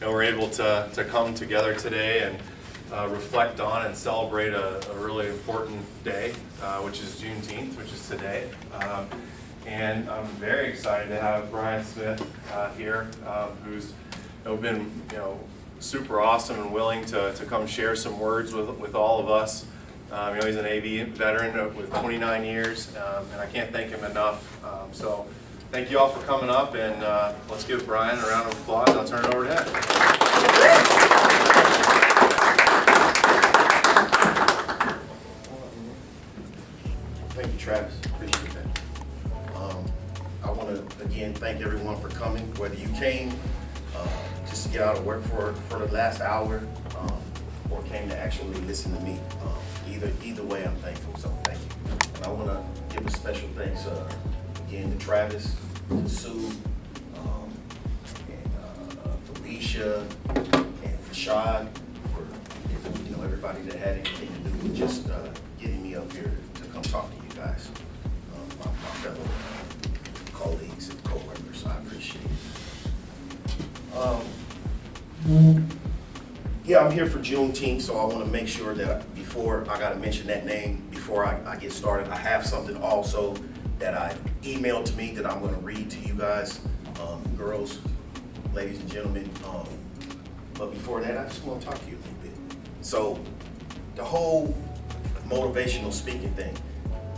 we're able to come together today and reflect on and celebrate a really important day, which is Juneteenth, which is today. And I'm very excited to have Bryon Smith here, who's been super awesome and willing to come share some words with all of us. He's an AV veteran with 29 years, and I can't thank him enough. So thank you all for coming up, and let's give Bryon a round of applause. I'll turn it over to him. Thank you, Travis. Appreciate that. I want to again thank everyone for coming, whether you came just to get out of work for the last hour or came to actually listen to me. Either way, I'm thankful, so thank you. And I want to give a special thanks again to Travis, to Sue, and Felicia, and Fashad for everybody that had anything to do with just getting me up here to come talk to you guys, my fellow colleagues and co-workers. I appreciate it. Yeah, I'm here for Juneteenth, so I want to make sure that before I got to mention that name, before I get started, I have something also that I emailed to me that I'm going to read to you guys, girls, ladies and gentlemen. But before that, I just want to talk to you a little bit. So the whole motivational speaking thing,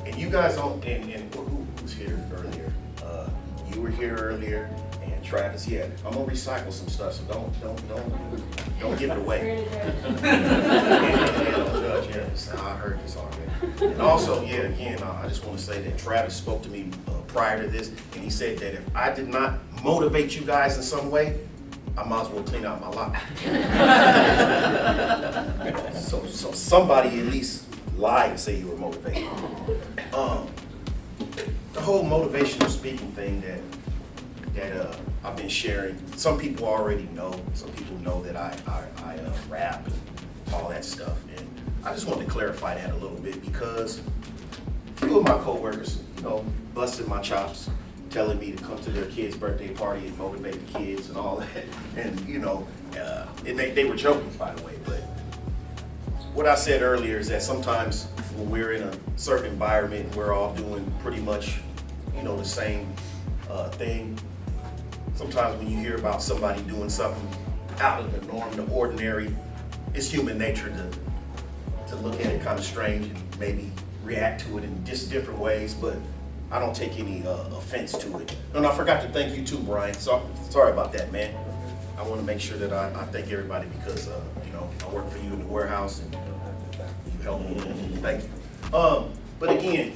and you guys don't, and who was here earlier? You were here earlier. Travis, yeah, I'm gonna recycle some stuff, so don't give it away. Don't judge, yeah. I heard this already. And also, yeah, again, I just want to say that Travis spoke to me prior to this, and he said that if I did not motivate you guys in some way, I might as well clean out my lot. So somebody at least lied and say you were motivated. The whole motivational speaking thing that I've been sharing. Some people already know. Some people know that I rap and all that stuff. And I just wanted to clarify that a little bit because a few of my coworkers, busted my chops, telling me to come to their kid's birthday party and motivate the kids and all that. And and they were joking, by the way. But what I said earlier is that sometimes when we're in a certain environment, we're all doing pretty much, the same thing. Sometimes when you hear about somebody doing something out of the norm, the ordinary, it's human nature to look at it kind of strange and maybe react to it in just different ways, but I don't take any offense to it. And I forgot to thank you too, Bryon. So, sorry about that, man. I want to make sure that I thank everybody because, I work for you in the warehouse and you help me. Thank you. But again,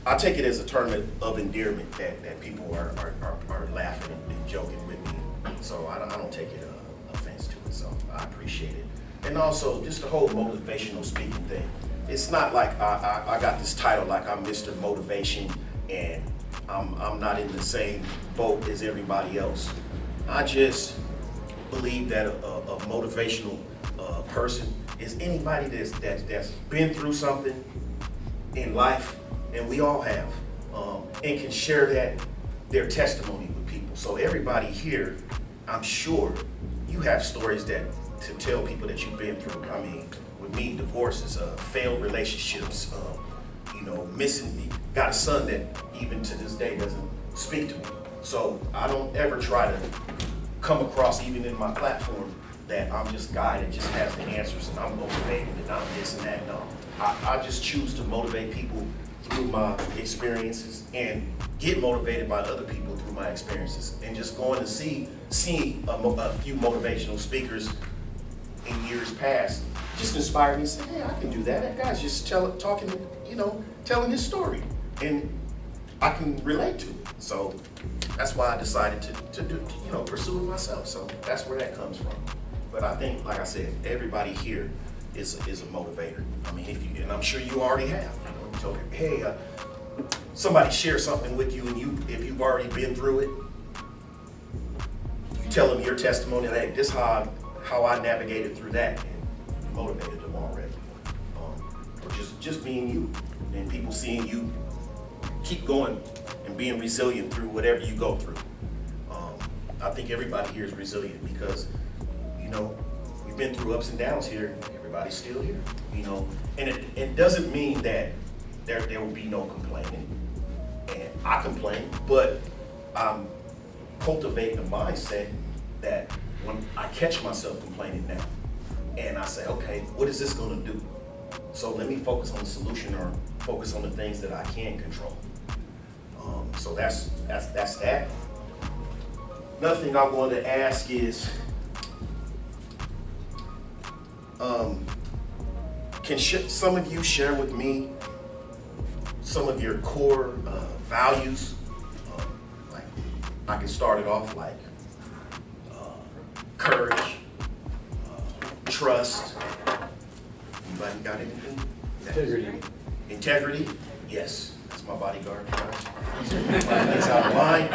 I take it as a term of endearment that people are laughing and joking with me. So I don't take it offense to it. So I appreciate it. And also just the whole motivational speaking thing. It's not like I got this title like I'm Mr. Motivation and I'm not in the same boat as everybody else. I just believe that a motivational person is anybody that's been through something in life. And we all have, and can share their testimony with people. So everybody here, I'm sure you have stories to tell people that you've been through. I mean, with me, divorces, failed relationships, missing, got a son that even to this day doesn't speak to me. So I don't ever try to come across, even in my platform, that I'm just a guy that just has the answers and I'm motivated and I'm this and that. No, I just choose to motivate people through my experiences and get motivated by other people through my experiences. And just going to seeing a few motivational speakers in years past just inspired me to say, hey, I can do that. That guy's just telling his story. And I can relate to it. So that's why I decided to do, pursue it myself. So that's where that comes from. But I think, like I said, everybody here is a motivator. I mean, and I'm sure you already have. You told me, hey, somebody share something with you, and if you've already been through it, you tell them your testimony. Hey, this is how I navigated through that, and you motivated them already. Or just being you, and people seeing you keep going and being resilient through whatever you go through. I think everybody here is resilient because, you know, we've been through ups and downs here. Everybody's still here, you know. And it doesn't mean that there will be no complaining. And I complain, but I'm cultivating a mindset that when I catch myself complaining now, and I say, okay, what is this gonna do? So let me focus on the solution or focus on the things that I can control. So that's that. Another thing I wanted to ask is, can some of you share with me some of your core values? Like, I can start it off like courage, trust. Anybody got anything? Integrity. Integrity, yes. That's my bodyguard. It's out of line.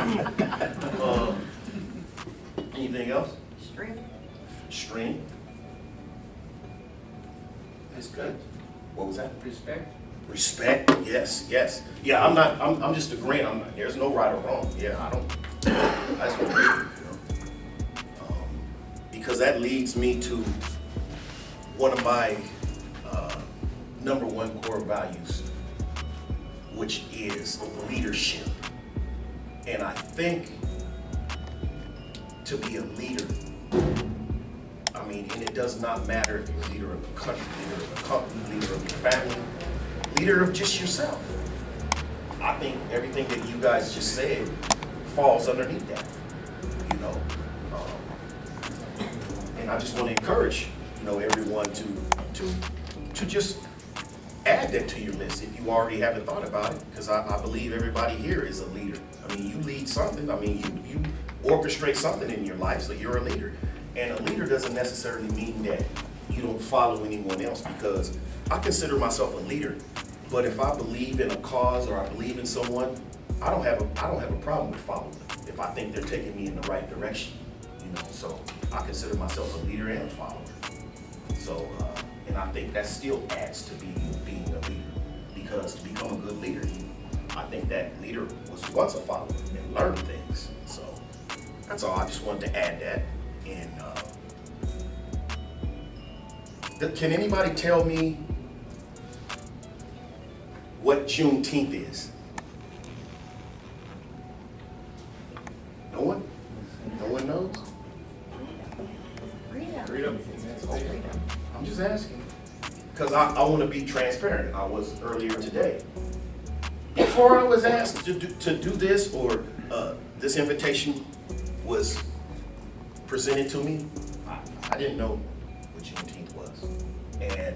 Anything else? Strength. Strength. That's good. What was that? Respect. Respect, yes, yes. Yeah, I'm just agreeing. There's no right or wrong. Yeah, I just agree, you know. Because that leads me to one of my number one core values, which is leadership. And I think to be a leader, I mean, and it does not matter if you're a leader of a country, leader of a company, leader of your family, leader of just yourself. I think everything that you guys just said falls underneath that, you know. And I just want to encourage, you know, everyone to just add that to your list if you already haven't thought about it, because I believe everybody here is a leader. I mean, you lead something. I mean, you orchestrate something in your life, so you're a leader. And a leader doesn't necessarily mean that you don't follow anyone else, because I consider myself a leader. But if I believe in a cause or I believe in someone, I don't have a problem with following them if I think they're taking me in the right direction. You know, so I consider myself a leader and a follower. So, and I think that still adds to being a leader, because to become a good leader, I think that leader was once a follower and learned things. So that's all. I just wanted to add that. And can anybody tell me what Juneteenth is? No one? No one knows? Freedom. I'm just asking, because I want to be transparent. I was earlier today. Before I was asked to do this, or this invitation was presented to me, I didn't know what Juneteenth was. And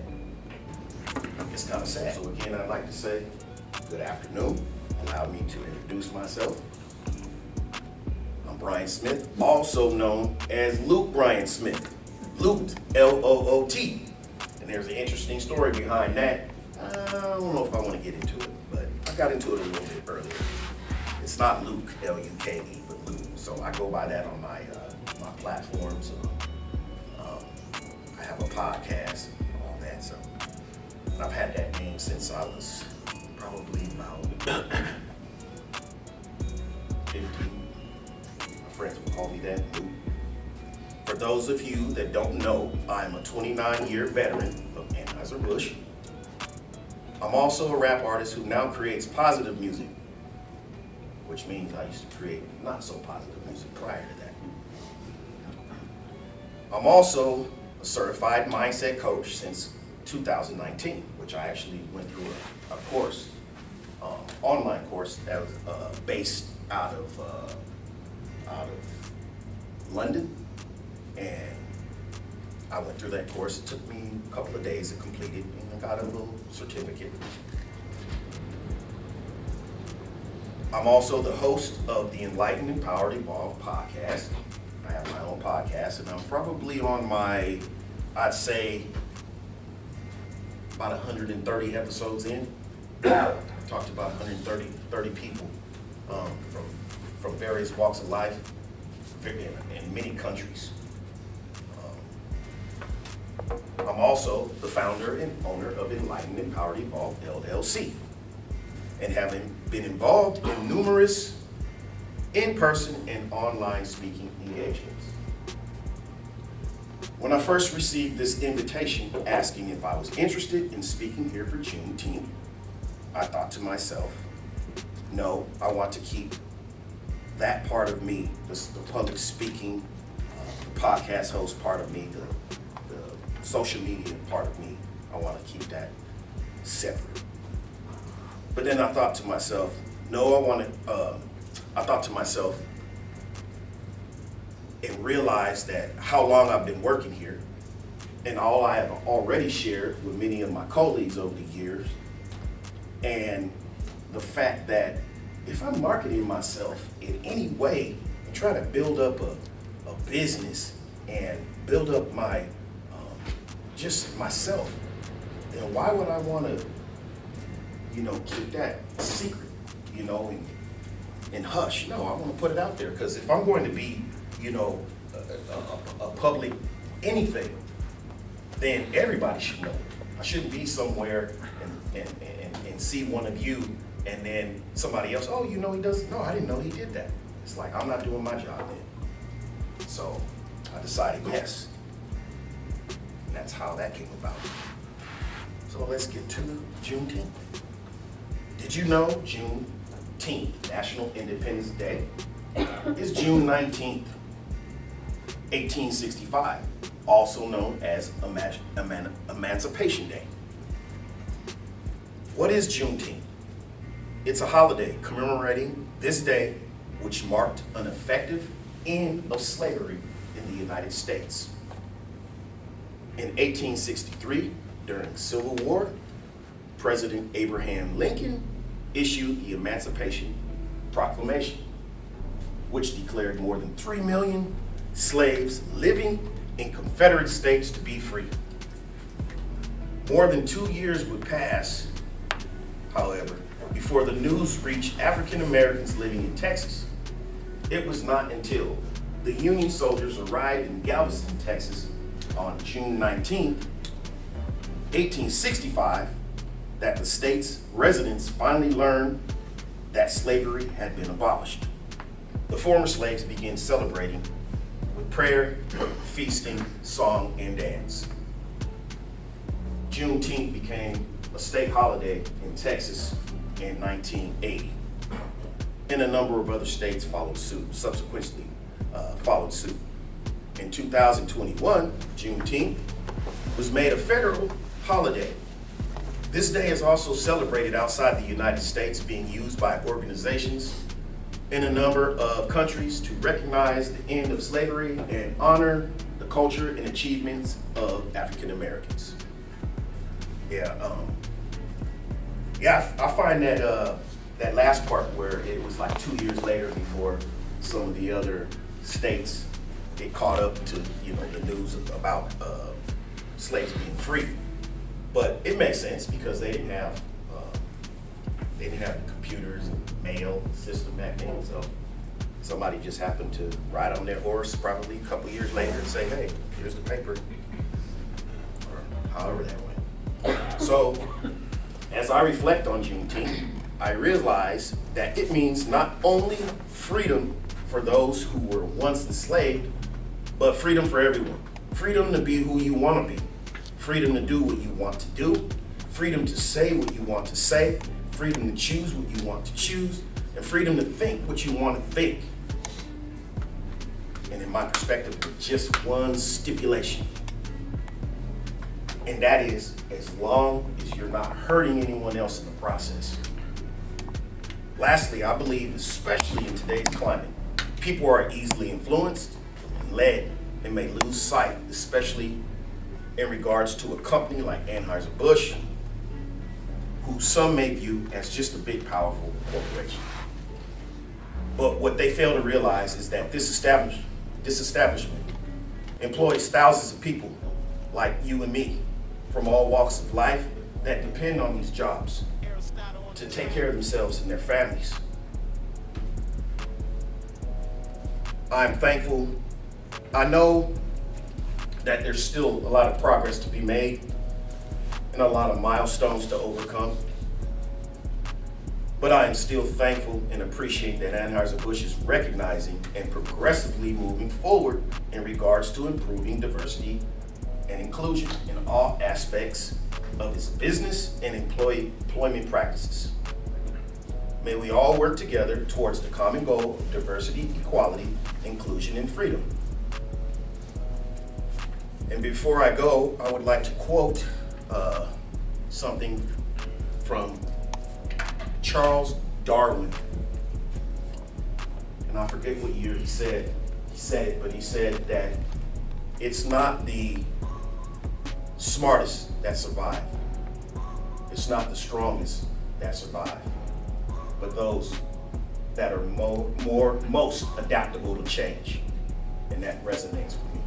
it's kind of sad. So again, I'd like to say good afternoon. Allow me to introduce myself. I'm Bryon Smith, also known as Luke Bryon Smith. Loot, L-O-O-T. And there's an interesting story behind that. I don't know if I want to get into it, but I got into it a little bit earlier. It's not Luke, L-U-K-E, but Luke. So I go by that on my platforms. I have a podcast and all that. So I've had that name since I was probably about 15. My friends would call me that, Luke. For those of you that don't know, I'm a 29-year veteran of Anheuser Busch. I'm also a rap artist who now creates positive music, which means I used to create not so positive music prior to that. I'm also a certified mindset coach since 2019, which I actually went through a course, online course that was based out of London. And I went through that course. It took me a couple of days to complete it, and I got a little certificate. I'm also the host of the Enlightened, Empowered, Evolved podcast. I have my own podcast, and I'm probably on my, I'd say, about 130 episodes in. I've talked to about 130 people from various walks of life in many countries. I'm also the founder and owner of Enlightened, Empowered, Evolved, LLC, and having been involved in numerous in-person and online speaking engagements. When I first received this invitation asking if I was interested in speaking here for Juneteenth, I thought to myself, no, I want to keep that part of me, the public speaking, the podcast host part of me, the social media part of me, I want to keep that separate. But then I thought to myself, I thought to myself and realized that how long I've been working here and all I have already shared with many of my colleagues over the years, and the fact that if I'm marketing myself in any way and try to build up a business and build up my just myself, then why would I want to, keep that secret, and hush? No, I want to put it out there, because if I'm going to be, a public anything, then everybody should know. I shouldn't be somewhere and see one of you and then somebody else, oh, he doesn't, no, I didn't know he did that. It's like, I'm not doing my job then. So I decided yes. And that's how that came about. So let's get to Juneteenth. Did you know Juneteenth, National Independence Day, is June 19th, 1865, also known as Emancipation Day. What is Juneteenth? It's a holiday commemorating this day, which marked an effective end of slavery in the United States. In 1863, during the Civil War, President Abraham Lincoln issued the Emancipation Proclamation, which declared more than 3 million slaves living in Confederate states to be free. More than 2 years would pass, however, before the news reached African Americans living in Texas. It was not until the Union soldiers arrived in Galveston, Texas on June 19, 1865, that the state's residents finally learned that slavery had been abolished. The former slaves began celebrating with prayer, feasting, song, and dance. Juneteenth became a state holiday in Texas in 1980, and a number of other states followed suit. In 2021, Juneteenth was made a federal holiday. This day is also celebrated outside the United States, being used by organizations in a number of countries to recognize the end of slavery and honor the culture and achievements of African Americans. I find that that last part where it was like 2 years later before some of the other states get caught up to the news about slaves being free. But it makes sense because they didn't have computers and mail system back then. So somebody just happened to ride on their horse probably a couple years later and say, hey, here's the paper, or however that went. So as I reflect on Juneteenth, I realize that it means not only freedom for those who were once enslaved, but freedom for everyone. Freedom to be who you want to be. Freedom to do what you want to do. Freedom to say what you want to say. Freedom to choose what you want to choose. And freedom to think what you want to think. And in my perspective, with just one stipulation. And that is, as long as you're not hurting anyone else in the process. Lastly, I believe, especially in today's climate, people are easily influenced and led and may lose sight, especially in regards to a company like Anheuser, Busch, who some may view as just a big, powerful corporation. But what they fail to realize is that this establishment employs thousands of people like you and me from all walks of life that depend on these jobs to take care of themselves and their families. I'm thankful. I know that there's still a lot of progress to be made and a lot of milestones to overcome. But I am still thankful and appreciate that Anheuser-Busch is recognizing and progressively moving forward in regards to improving diversity and inclusion in all aspects of its business and employment practices. May we all work together towards the common goal of diversity, equality, inclusion, and freedom. And before I go, I would like to quote something from Charles Darwin. And I forget what year he said it, but he said that it's not the smartest that survive. It's not the strongest that survive, but those that are most adaptable to change. And that resonates with me.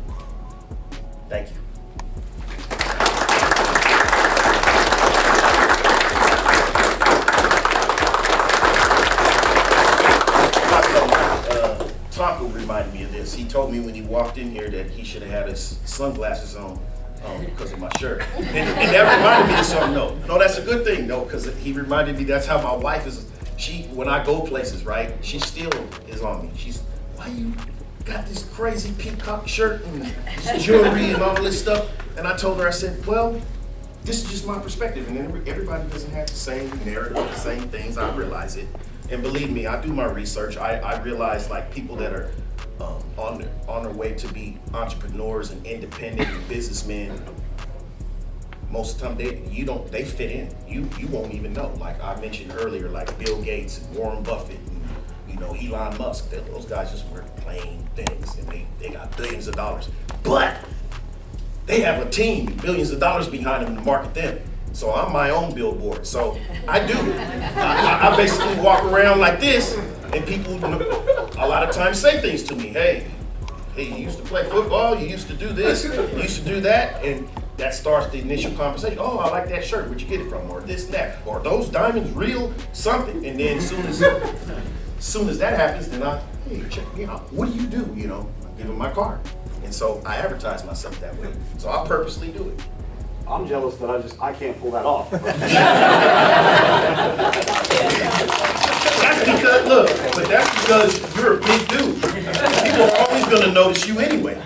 Thank you. Taco reminded me of this. He told me when he walked in here that he should have had his sunglasses on because of my shirt. And that reminded me of something. No, that's a good thing, though, because he reminded me that's how my wife is. When I go places, right, she still is on me. She's, why you got this crazy peacock shirt and this jewelry and all this stuff? And I told her, I said, well, this is just my perspective. And everybody doesn't have the same narrative, the same things. I realize it. And believe me, I do my research. I realize like people that are on their way to be entrepreneurs and independent and businessmen, most of the time they fit in. You won't even know. Like I mentioned earlier, like Bill Gates and Warren Buffett and Elon Musk. Those guys just wear plain things and they got billions of dollars. But they have a team, billions of dollars behind them to market them. So I'm my own billboard. So I do. I basically walk around like this, and people a lot of times say things to me. Hey, you used to play football, you used to do this, you used to do that, and that starts the initial conversation. Oh, I like that shirt, where'd you get it from? Or this and that. Or those diamonds real? Something. And then as soon as that happens, then hey, check me out. What do? I give them my card. And so I advertise myself that way. So I purposely do it. I'm jealous that I can't pull that off. That's because you're a big dude. People are always gonna notice you anyway.